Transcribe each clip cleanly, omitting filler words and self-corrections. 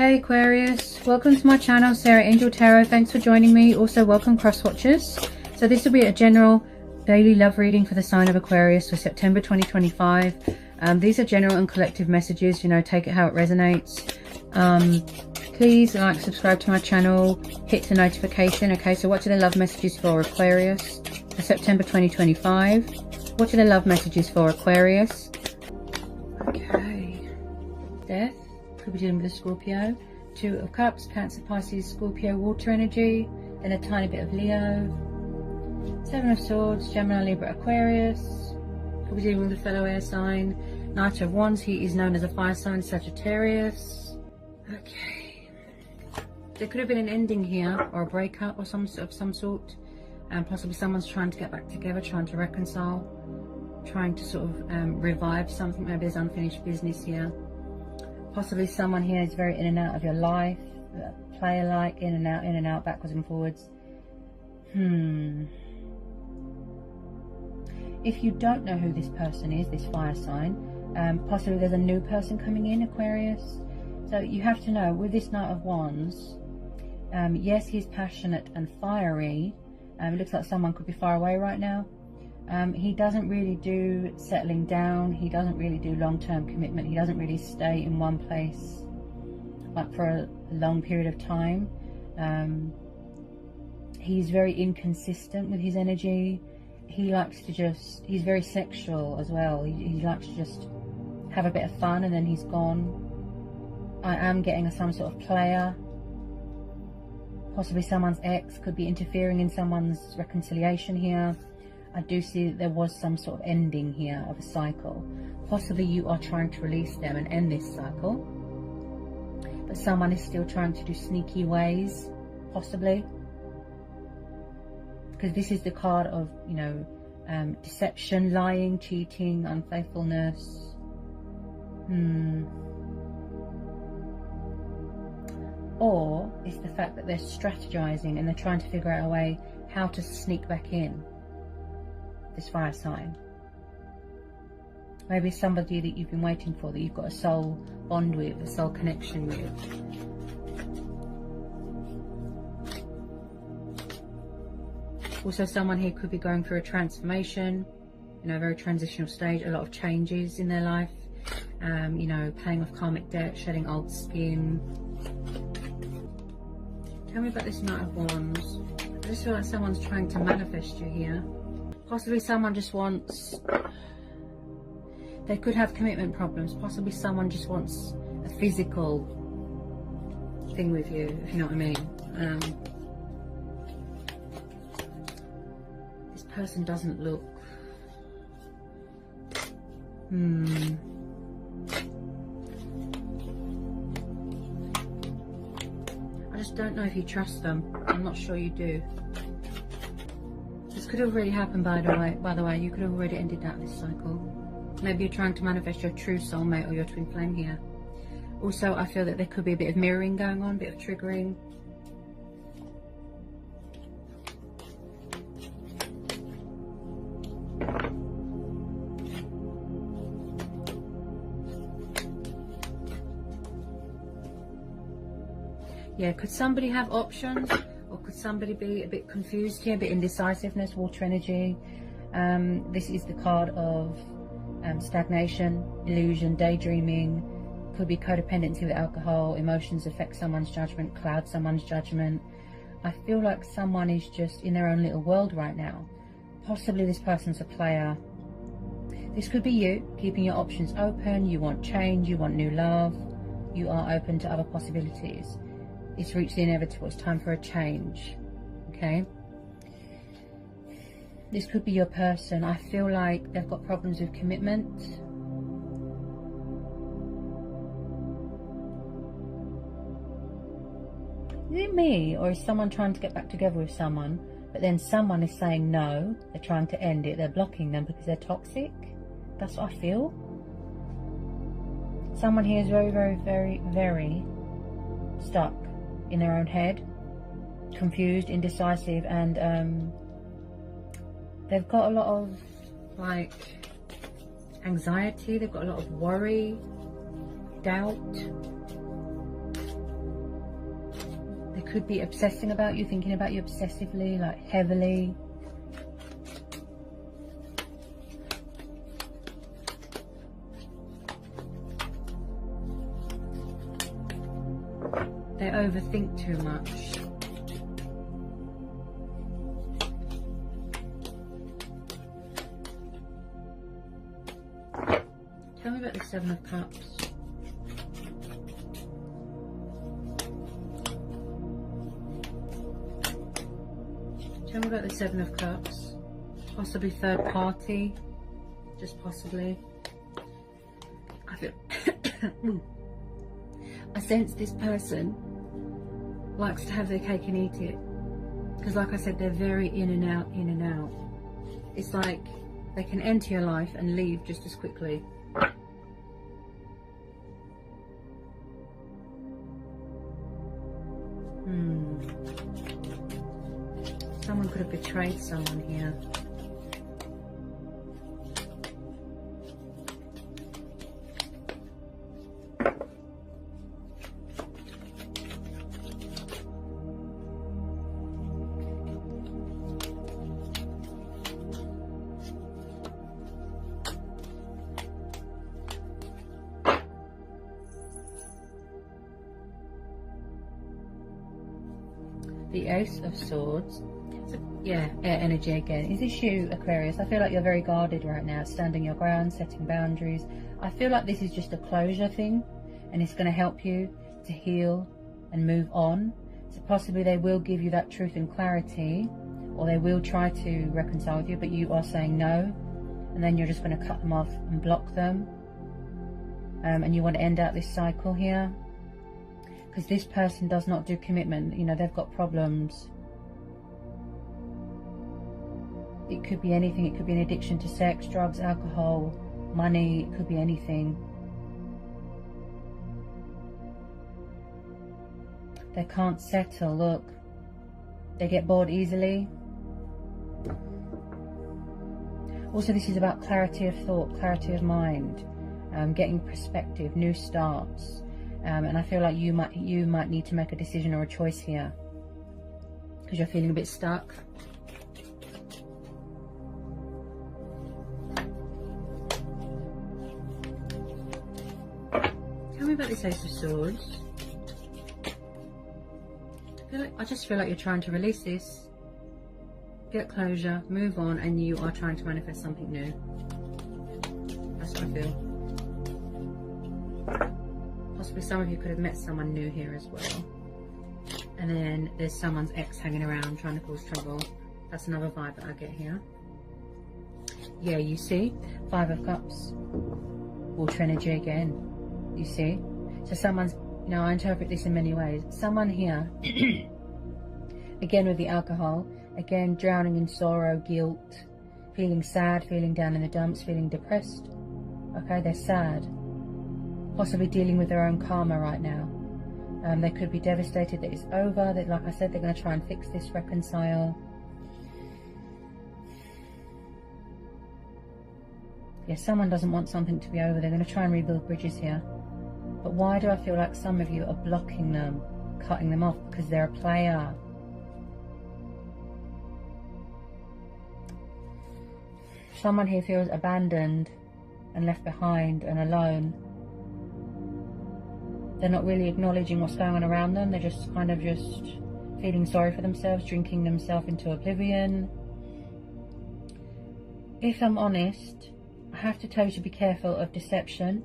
Hey Aquarius, welcome to my channel, Sarah Angel Tarot. Thanks for joining me. Also welcome cross watchers. So this will be a general daily love reading for the sign of Aquarius for September 2025. These are general and collective messages, you know, take it how it resonates. Please like, subscribe to my channel, hit the notification. Okay, so what are the love messages for Aquarius for September 2025? What are the love messages for Aquarius? Okay, Death. Could be dealing with a Scorpio. Two of Cups, Cancer, Pisces, Scorpio, water energy. Then a tiny bit of Leo. Seven of Swords, Gemini, Libra, Aquarius. Could be dealing with a fellow air sign. Knight of Wands, he is known as a fire sign, Sagittarius. Okay. There could have been an ending here, or a breakup of some sort. And possibly someone's trying to get back together, trying to reconcile, trying to sort of revive something. Maybe there's unfinished business here. Possibly someone here is very in and out of your life, player-like, in and out, backwards and forwards. If you don't know who this person is, this fire sign, possibly there's a new person coming in, Aquarius. So you have to know, with this Knight of Wands, yes, he's passionate and fiery. It looks like someone could be far away right now. He doesn't really do settling down. He doesn't really do long-term commitment. He doesn't really stay in one place like for a long period of time. He's very inconsistent with his energy. He likes to just, he's very sexual as well. He likes to just have a bit of fun and then he's gone. I am getting some sort of player. Possibly someone's ex could be interfering in someone's reconciliation here. I do see that there was some sort of ending here of a cycle. Possibly you are trying to release them and end this cycle. But someone is still trying to do sneaky ways, possibly. Because this is the card of, you know, deception, lying, cheating, unfaithfulness. Or it's the fact that they're strategizing and they're trying to figure out a way how to sneak back in. This fire sign. Maybe somebody that you've been waiting for, that you've got a soul bond with, a soul connection with. Also someone here could be going through a transformation, you know, a very transitional stage, a lot of changes in their life, you know, paying off karmic debt, shedding old skin. Tell me about this Knight of Wands. I just feel like someone's trying to manifest you here. Possibly someone just wants, they could have commitment problems. Possibly someone just wants a physical thing with you, if you know what I mean. This person doesn't look, I just don't know if you trust them. I'm not sure you do. This could have already happened, by the way. You could have already ended that this cycle. Maybe you're trying to manifest your true soulmate or your twin flame here. Also, I feel that there could be a bit of mirroring going on, a bit of triggering. Yeah, could somebody have options? Or could somebody be a bit confused here, a bit indecisiveness, water energy? This is the card of stagnation, illusion, daydreaming. Could be codependency with alcohol. Emotions affect someone's judgment, cloud someone's judgment. I feel like someone is just in their own little world right now. Possibly this person's a player. This could be you, keeping your options open. You want change, you want new love. You are open to other possibilities. It's reached the inevitable. It's time for a change. Okay. This could be your person. I feel like they've got problems with commitment. Is it me, or is someone trying to get back together with someone, but then someone is saying no, they're trying to end it, they're blocking them because they're toxic? That's what I feel. Someone here is very, very, very, very stuck in their own head, confused, indecisive, and they've got a lot of like anxiety, they've got a lot of worry, doubt. They could be obsessing about you, thinking about you obsessively, like heavily. They overthink too much. Tell me about the Seven of Cups. Tell me about the Seven of Cups. Possibly third party. Just possibly. I feel... I sense this person likes to have their cake and eat it. Because like I said, they're very in and out, in and out. It's like they can enter your life and leave just as quickly. Someone could have betrayed someone here. The Ace of Swords. Yeah, air energy again. Is this you, Aquarius? I feel like you're very guarded right now, standing your ground, setting boundaries. I feel like this is just a closure thing, and it's going to help you to heal and move on. So possibly they will give you that truth and clarity, or they will try to reconcile with you, but you are saying no, and then you're just going to cut them off and block them. And you want to end out this cycle here, because this person does not do commitment. You know, they've got problems. It could be anything. It could be an addiction to sex, drugs, alcohol, money. It could be anything. They can't settle. Look, they get bored easily. Also, this is about clarity of thought, clarity of mind, getting perspective, new starts. And I feel like you might need to make a decision or a choice here, because you're feeling a bit stuck. Tell me about this Ace of Swords. I just feel like you're trying to release this, get closure, move on, and you are trying to manifest something new. That's what I feel. Possibly some of you could have met someone new here as well. And then there's someone's ex hanging around trying to cause trouble. That's another vibe that I get here. Yeah, you see? Five of Cups. Water energy again. You see? So someone's, you know, I interpret this in many ways. Someone here, again with the alcohol, again drowning in sorrow, guilt, feeling sad, feeling down in the dumps, feeling depressed. Okay, they're sad. Possibly dealing with their own karma right now. They could be devastated that it's over. That, like I said, they're going to try and fix this, reconcile. Yeah, someone doesn't want something to be over. They're going to try and rebuild bridges here. But why do I feel like some of you are blocking them, cutting them off? Because they're a player. Someone here feels abandoned and left behind and alone. They're not really acknowledging what's going on around them. They're just kind of just feeling sorry for themselves, drinking themselves into oblivion. If I'm honest, I have to tell you to be careful of deception.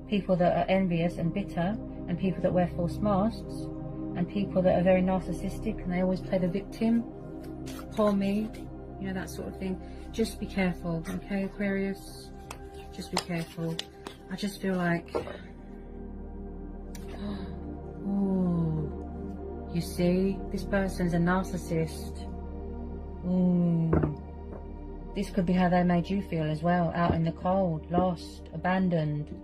People that are envious and bitter, and people that wear false masks, and people that are very narcissistic and they always play the victim. Poor me, you know, that sort of thing. Just be careful, okay, Aquarius? Just be careful. I just feel like... Ooh, you see, this person's a narcissist. This could be how they made you feel as well, out in the cold, lost, abandoned,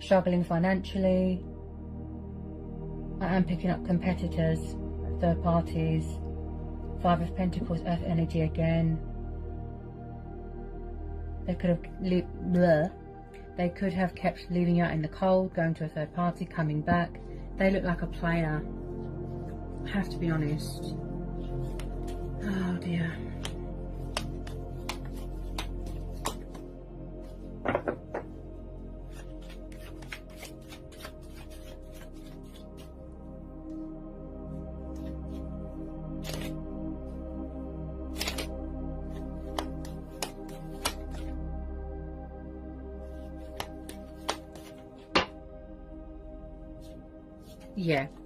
struggling financially. I am picking up competitors, third parties. Five of Pentacles, Earth energy again. They could have They could have kept leaving you out in the cold, going to a third party, coming back. They look like a player. I have to be honest. Oh dear.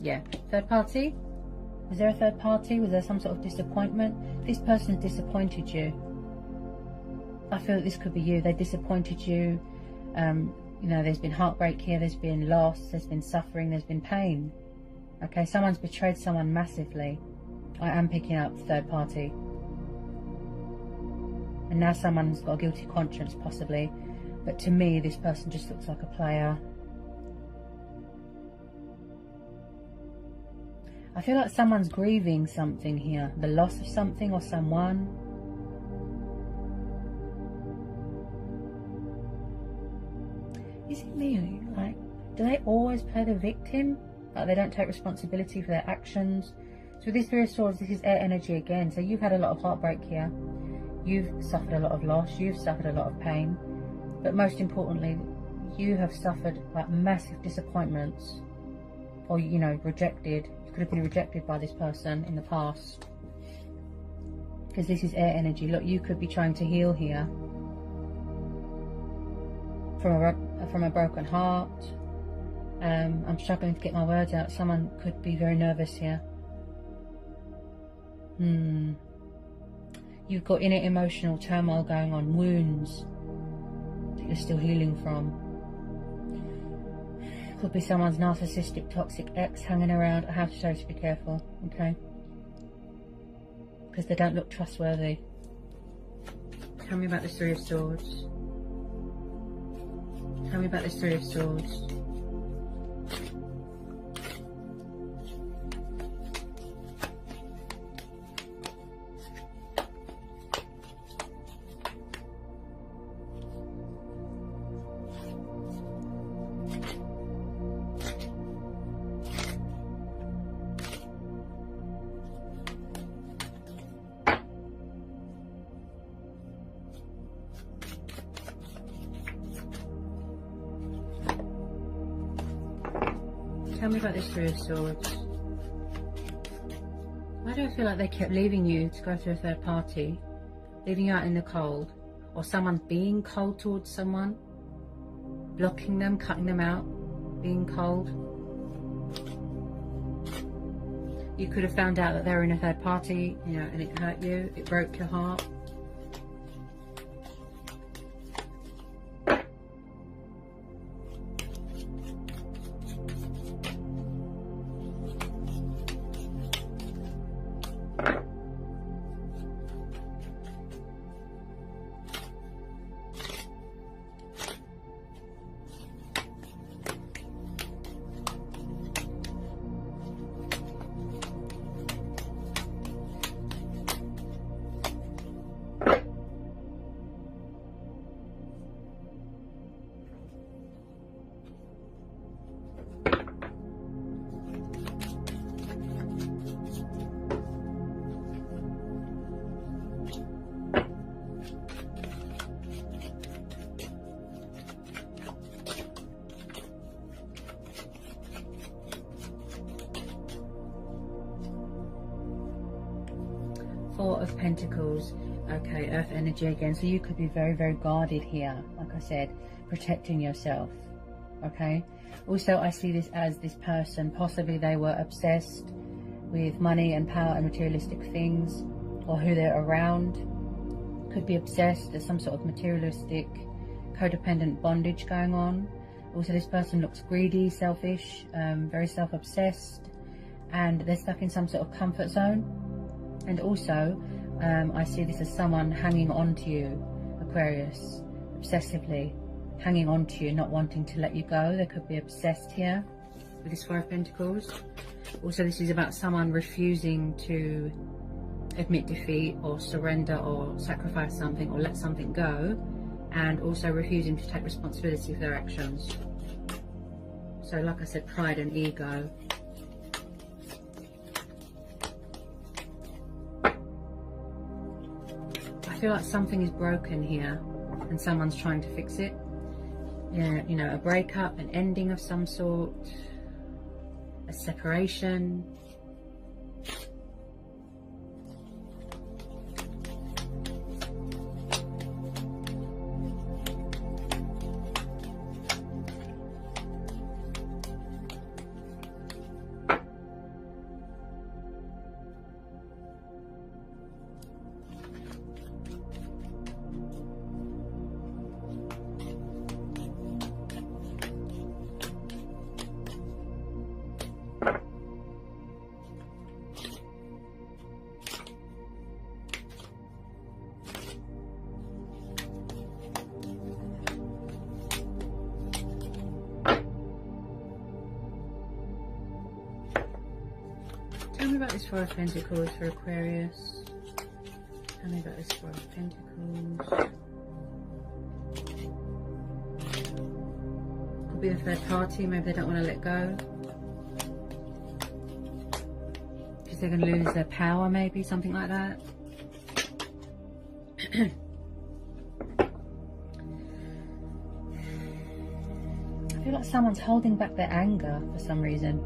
Yeah. Third party? Was there a third party? Was there some sort of disappointment? This person's disappointed you. I feel that this could be you. They disappointed you. You know, there's been heartbreak here. There's been loss. There's been suffering. There's been pain. Okay, someone's betrayed someone massively. I am picking up third party. And now someone's got a guilty conscience, possibly. But to me, this person just looks like a player. I feel like someone's grieving something here. The loss of something or someone. Is it me? Like, do they always play the victim? Like they don't take responsibility for their actions? So with this Three of Swords, this is air energy again. So you've had a lot of heartbreak here. You've suffered a lot of loss. You've suffered a lot of pain. But most importantly, you have suffered like massive disappointments. Or, you know, rejected. Could have been rejected by this person in the past, because this is air energy. Look, you could be trying to heal here from a broken heart. I'm struggling to get my words out. Someone could be very nervous here. You've got inner emotional turmoil going on, wounds that you're still healing from. Could be someone's narcissistic, toxic ex hanging around. I have to show you to be careful, okay? Because they don't look trustworthy. Tell me about this Three of Swords. Tell me about this Three of Swords. Tell me about this Three of Swords. Why do I feel like they kept leaving you to go through a third party? Leaving you out in the cold? Or someone's being cold towards someone? Blocking them, cutting them out? Being cold? You could have found out that they were in a third party, you know, and it hurt you. It broke your heart. Four of Pentacles. Okay, Earth energy again. So you could be very, very guarded here. Like I said, protecting yourself. Okay. Also, I see this as this person, possibly they were obsessed with money and power and materialistic things, or who they're around. Could be obsessed. There's some sort of materialistic, codependent bondage going on. Also, this person looks greedy, selfish, very self-obsessed, and they're stuck in some sort of comfort zone. And also, I see this as someone hanging on to you, Aquarius, obsessively hanging on to you, not wanting to let you go. They could be obsessed here with this Four of Pentacles. Also, this is about someone refusing to admit defeat or surrender or sacrifice something or let something go, and also refusing to take responsibility for their actions. So like I said, pride and ego. feel like something is broken here and someone's trying to fix it. Yeah, you know, a breakup, an ending of some sort, a separation. Tell me about this Four of Pentacles for Aquarius. Tell me about this Four of Pentacles. Could be a third party, maybe they don't want to let go. Because they're going to lose their power, maybe, something like that. I feel like someone's holding back their anger for some reason.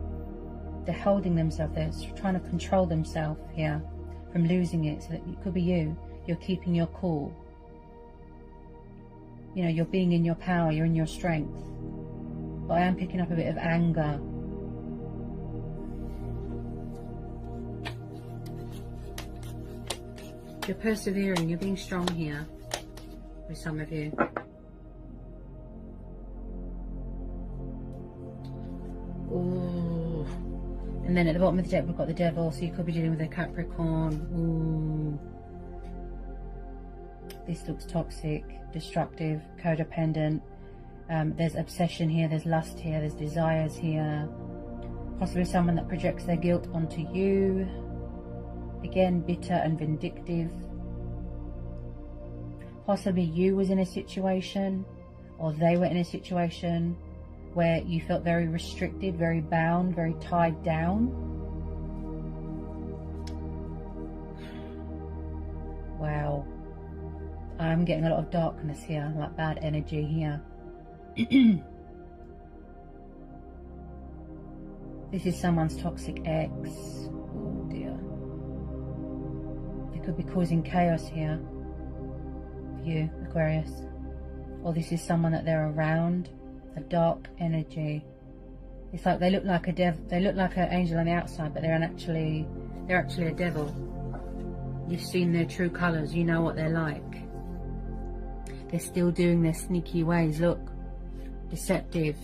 They're holding themselves, they're trying to control themselves here from losing it. So that it could be you. You're keeping your cool. You know, you're being in your power, you're in your strength. But I am picking up a bit of anger. You're persevering, you're being strong here with some of you. Ooh. And then at the bottom of the deck we've got the Devil, so you could be dealing with a Capricorn. Ooh. This looks toxic, destructive, codependent. There's obsession here, there's lust here, there's desires here. Possibly someone that projects their guilt onto you. Again, bitter and vindictive. Possibly you was in a situation, or they were in a situation where you felt very restricted, very bound, very tied down. Wow. I'm getting a lot of darkness here, like bad energy here. This is someone's toxic ex. Oh dear. They could be causing chaos here for you, Aquarius. Or this is someone that they're around. A dark energy. It's like they look like a devil. They look like an angel on the outside, but they're actually a devil. You've seen their true colours. You know what they're like. They're still doing their sneaky ways. Look, deceptive,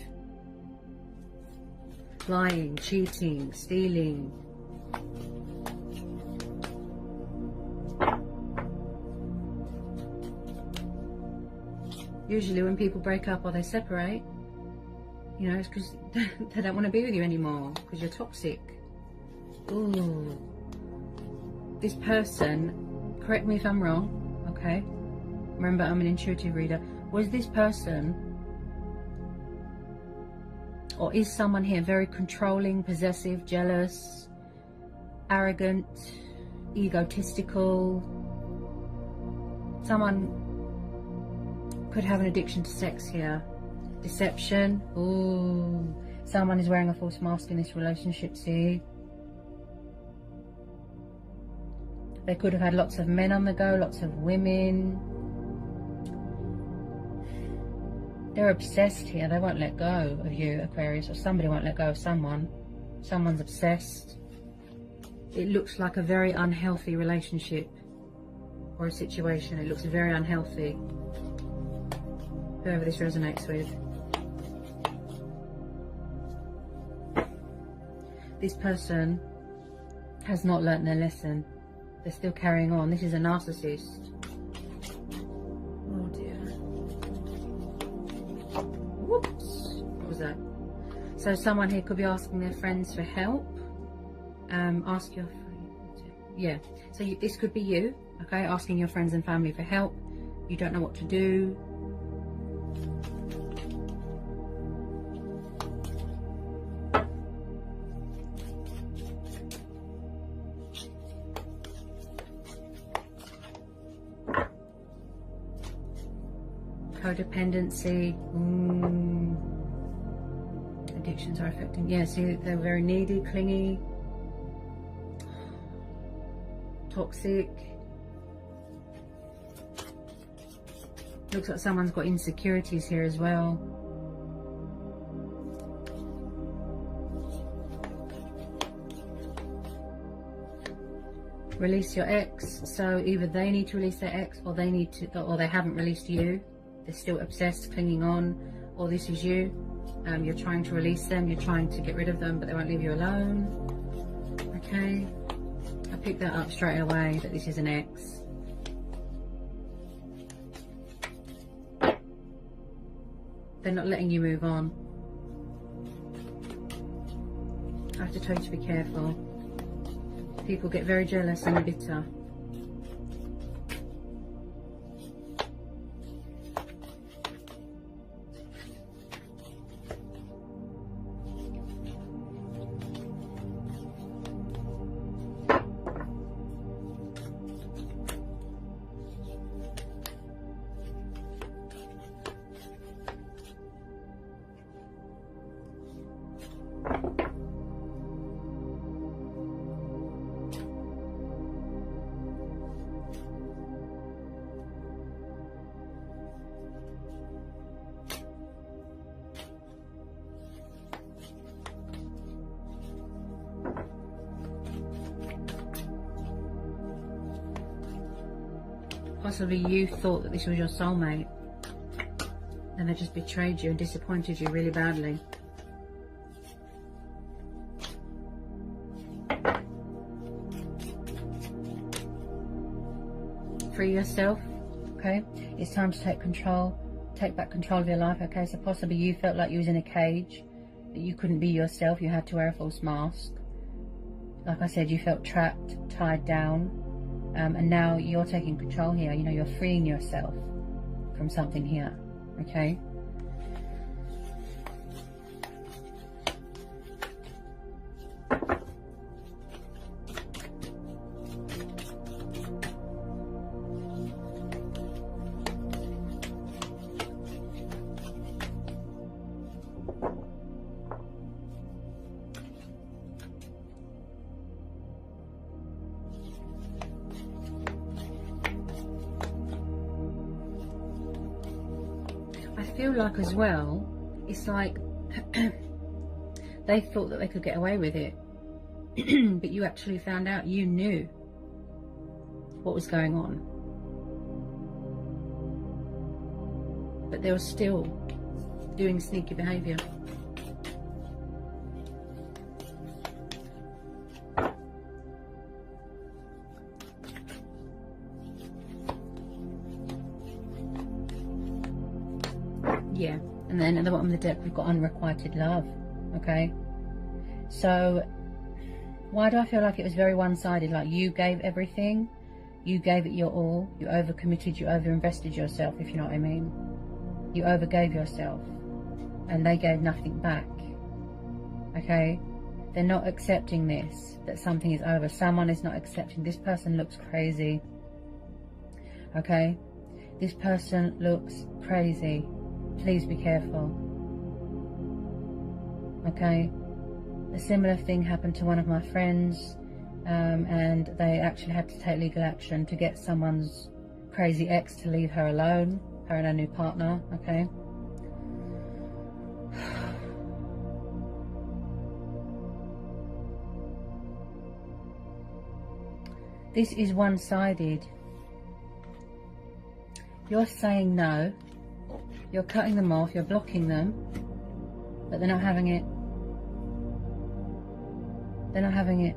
lying, cheating, stealing. Usually when people break up or they separate, you know, it's because they don't want to be with you anymore, because you're toxic. Ooh. This person, correct me if I'm wrong, okay? Remember, I'm an intuitive reader. Was this person, or is someone here very controlling, possessive, jealous, arrogant, egotistical? Someone could have an addiction to sex here. Deception. Ooh. Someone is wearing a false mask in this relationship, see? They could have had lots of men on the go, lots of women. They're obsessed here. They won't let go of you, Aquarius, or somebody won't let go of someone. Someone's obsessed. It looks like a very unhealthy relationship or a situation. It looks very unhealthy. Whoever this resonates with. This person has not learnt their lesson. They're still carrying on. This is a narcissist. Oh dear. Whoops. What was that? So someone here could be asking their friends for help. Ask your friends. Yeah. So this could be you, okay? Asking your friends and family for help. You don't know what to do. codependency. Addictions are affecting. Yeah, see, they're very needy, clingy, toxic. Looks like someone's got insecurities here as well. Release your ex. So either they need to release their ex, or they need to, or they haven't released you. They're still obsessed, clinging on, or this is you. You're trying to release them. You're trying to get rid of them, but they won't leave you alone. Okay. I picked that up straight away, that this is an ex. They're not letting you move on. I have to tell you to be careful. People get very jealous and bitter. Possibly you thought that this was your soulmate and they just betrayed you and disappointed you really badly. Free yourself, okay? It's time to take control, take back control of your life, okay? So possibly you felt like you was in a cage, that you couldn't be yourself, you had to wear a false mask. Like I said, you felt trapped, tied down. And now you're taking control here. You know, you're freeing yourself from something here, okay? I feel like as well, it's like they thought that they could get away with it, but you actually found out, you knew what was going on, but they were still doing sneaky behaviour. Yeah, and then at the bottom of the deck we've got unrequited love, okay? So why do I feel like it was very one-sided? Like you gave everything, you gave it your all, you overcommitted, you overinvested yourself, if you know what I mean. You overgave yourself and they gave nothing back, okay? They're not accepting this, that something is over. Someone is not accepting. This person looks crazy, okay? This person looks crazy. Please be careful, okay? A similar thing happened to one of my friends, and they actually had to take legal action to get someone's crazy ex to leave her alone, her and her new partner, okay? This is one-sided. You're saying no. You're cutting them off, you're blocking them, but they're not having it. They're not having it.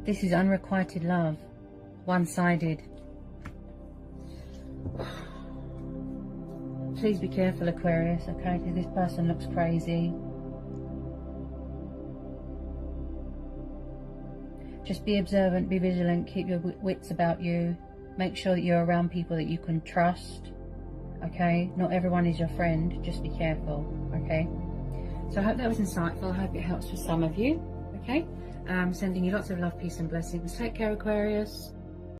This is unrequited love, one-sided. Please be careful, Aquarius, okay? Because this person looks crazy. Just be observant, be vigilant, keep your wits about you. Make sure that you're around people that you can trust, okay? Not everyone is your friend, just be careful, okay? So I hope that was insightful. I hope it helps for some of you, okay? Sending you lots of love, peace and blessings. Take care, Aquarius.